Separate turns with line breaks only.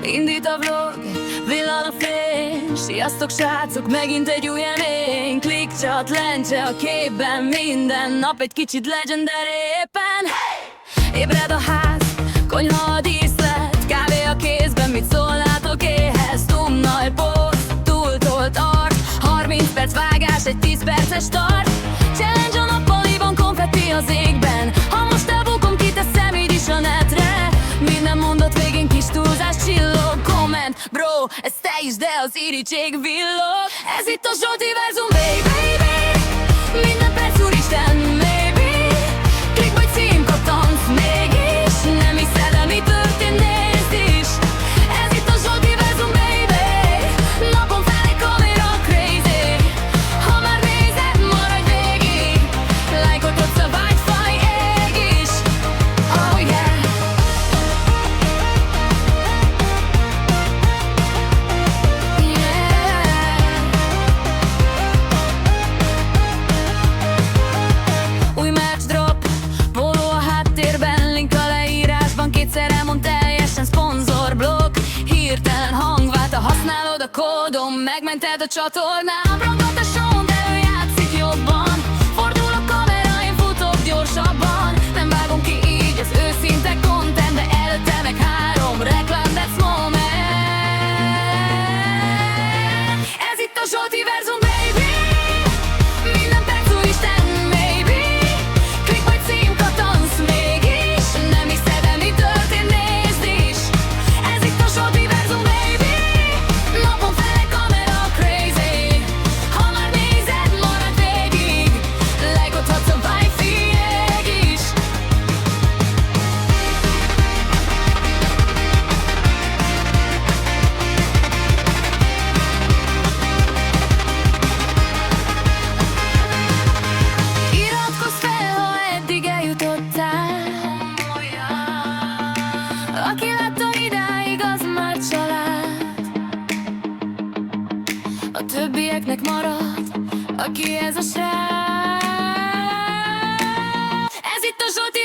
Indít a vlog, villan a fény. Sziasztok srácok, megint egy új élmény. Klikcsat, lencse a képben, minden nap egy kicsit legendary éppen. Ébred a ház, konyha a díszlet, kávé a kézben, mit szólnátok éhez? Thumbnail post, túltolt art, 30 perc vágás, egy 10 perces start. Challenge a nappaliban, konfetti az égben. Ha most elbukom, kiteszem így is a netre. Minden mondat végén kis túlzás csillog. Komment, bro, ez te is, de az irítség villog. Ez itt a Zsolti verzum, baby. Minden perc úristen, maybe. Klik vagy cím, kattansz mégis. Nem hiszed el, mi történt, nézd is. Ez itt a Zsolti verzum, baby. Napon felé kamera crazy. Ha már nézed, maradj végig. Lájkot adsz a Wi-Fi ég is. Oh yeah. Új merch drop, póló a háttérben, link a leírásban, kétszer elmond teljesen szponzorblokk. Hirtelen hangvált, ha használod a kódom, megmented a csatornám. Rangat a show-n, de ő játszik jobban. Fordul a kamera, én futok gyorsabban. Nem vágom ki így az őszinte content, de előtte meg 3 reklám, that's moment. Ez itt a Zsolti verzum, baby. Minden perc úristen, maybe. Klik vagy cím, kattansz mégis. Nem hiszed el, mi történt, nézd is. Ez itt a Zsolti verzum, baby. Napon fele kamera crazy. Ha már nézed, maradj végig. Lájkot adsz a Wi-Fi ég is. Iratkozz fel, ha eddig eljutottál. Aki látta idáig, az már család. A többieknek marad, aki ez a srác. Ez itt a Zsolti